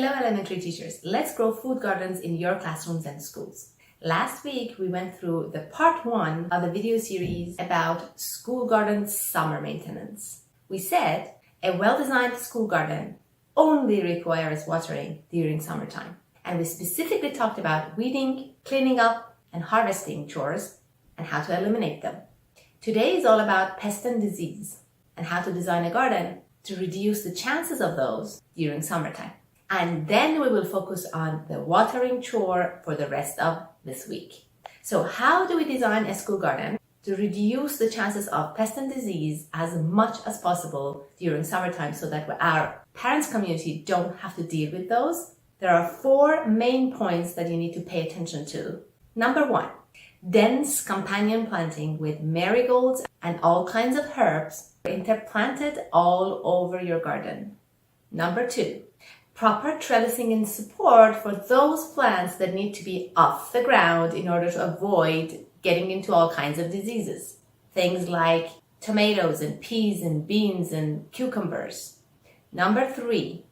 Hello elementary teachers, let's grow food gardens in your classrooms and schools. Last week we went through the part 1 of the video series about school garden summer maintenance. We said a well-designed school garden only requires watering during summertime. And we specifically talked about weeding, cleaning up, and harvesting chores and how to eliminate them. Today is all about pest and disease and how to design a garden to reduce the chances of those during summertime. And then we will focus on the watering chore for the rest of this week. So how do we design a school garden to reduce the chances of pest and disease as much as possible during summertime so that our parents' community don't have to deal with those? There are 4 main points that you need to pay attention to. Number 1, dense companion planting with marigolds and all kinds of herbs interplanted all over your garden. Number 2, proper trellising and support for those plants that need to be off the ground in order to avoid getting into all kinds of diseases. Things like tomatoes and peas and beans and cucumbers. Number 3,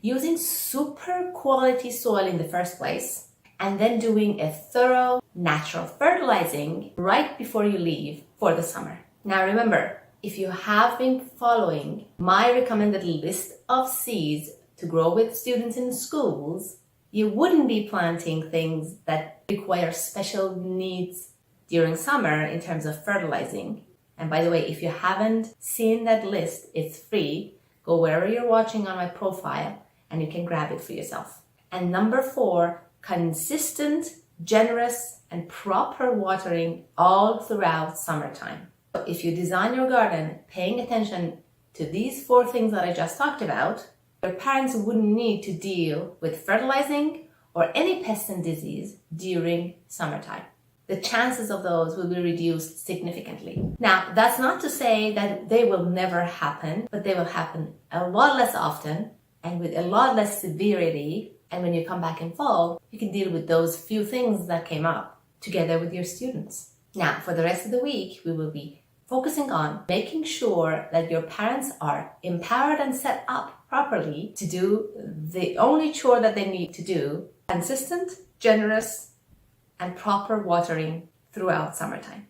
using super quality soil in the first place and then doing a thorough natural fertilizing right before you leave for the summer. Now remember, if you have been following my recommended list of seeds to grow with students in schools, you wouldn't be planting things that require special needs during summer in terms of fertilizing. And by the way, if you haven't seen that list, it's free. Go wherever you're watching on my profile and you can grab it for yourself. And number 4, consistent, generous, and proper watering all throughout summertime. If you design your garden paying attention to these 4 things that I just talked about, your parents wouldn't need to deal with fertilizing or any pest and disease during summertime. The chances of those will be reduced significantly. Now, that's not to say that they will never happen, but they will happen a lot less often and with a lot less severity. And when you come back in fall, you can deal with those few things that came up together with your students. Now, for the rest of the week, we will be focusing on making sure that your parents are empowered and set up properly to do the only chore that they need to do, consistent, generous, and proper watering throughout summertime.